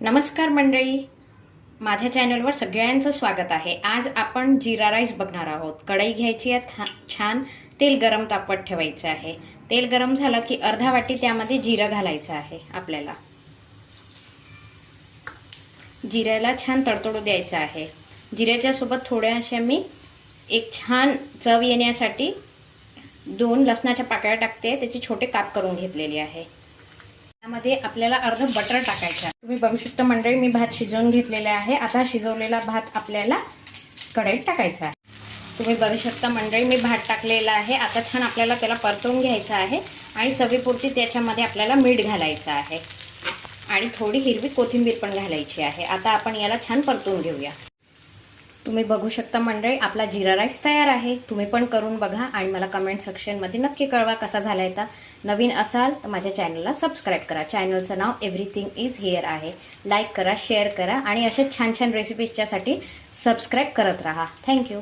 नमस्कार मंडळी, माझ्या चॅनलवर सगळ्यांचं स्वागत आहे। आज आपण जीरा राईस बघणार आहोत। कढई घ्यायची आहे, छान तेल गरम तापत ठेवायचं आहे। तेल गरम झालं की अर्धा वाटी त्यामध्ये जिरं घालायचं आहे। आपल्याला जिऱ्याला छान तडतडू द्यायचं आहे। जिऱ्याच्या सोबत थोड्याशा मी एक छान चव येण्यासाठी 2 लसणाच्या पाकळ्या टाकते, त्याचे छोटे काप करून घेतलेले आहे। त्यामध्ये आपल्याला अर्ध बटर टाकायचं आहे। तुम्ही बघू शकता मंडळी, मी भात शिजवून घेतलेला आहे। आता शिजवलेला भात आपल्याला कढईत टाकायचा आहे। तुम्ही बघू शकता मंडळी, मी भात टाकलेला आहे। आता छान आपल्याला त्याला परतवून घ्यायचं आहे आणि चवीपुरती त्याच्यामध्ये आपल्याला मीठ घालायचं आहे आणि थोडी हिरवी कोथिंबीर पण घालायची आहे। आता आपण याला छान परतवून घेऊया। तुम्ही बघू शकता मंडळी, आपला जीरा राईस तयार आहे। तुम्ही पण करून बघा आणि मला कमेंट सेक्शनमध्ये नक्की कळवा कसा झालाय। तर नवीन असाल तर माझ्या चॅनलला सबस्क्राईब करा। चॅनलचं नाव एव्हरीथिंग इज हिअर आहे। लाईक करा, शेअर करा आणि अशाच छान छान रेसिपीजच्यासाठी सबस्क्राईब करत राहा। थँक्यू।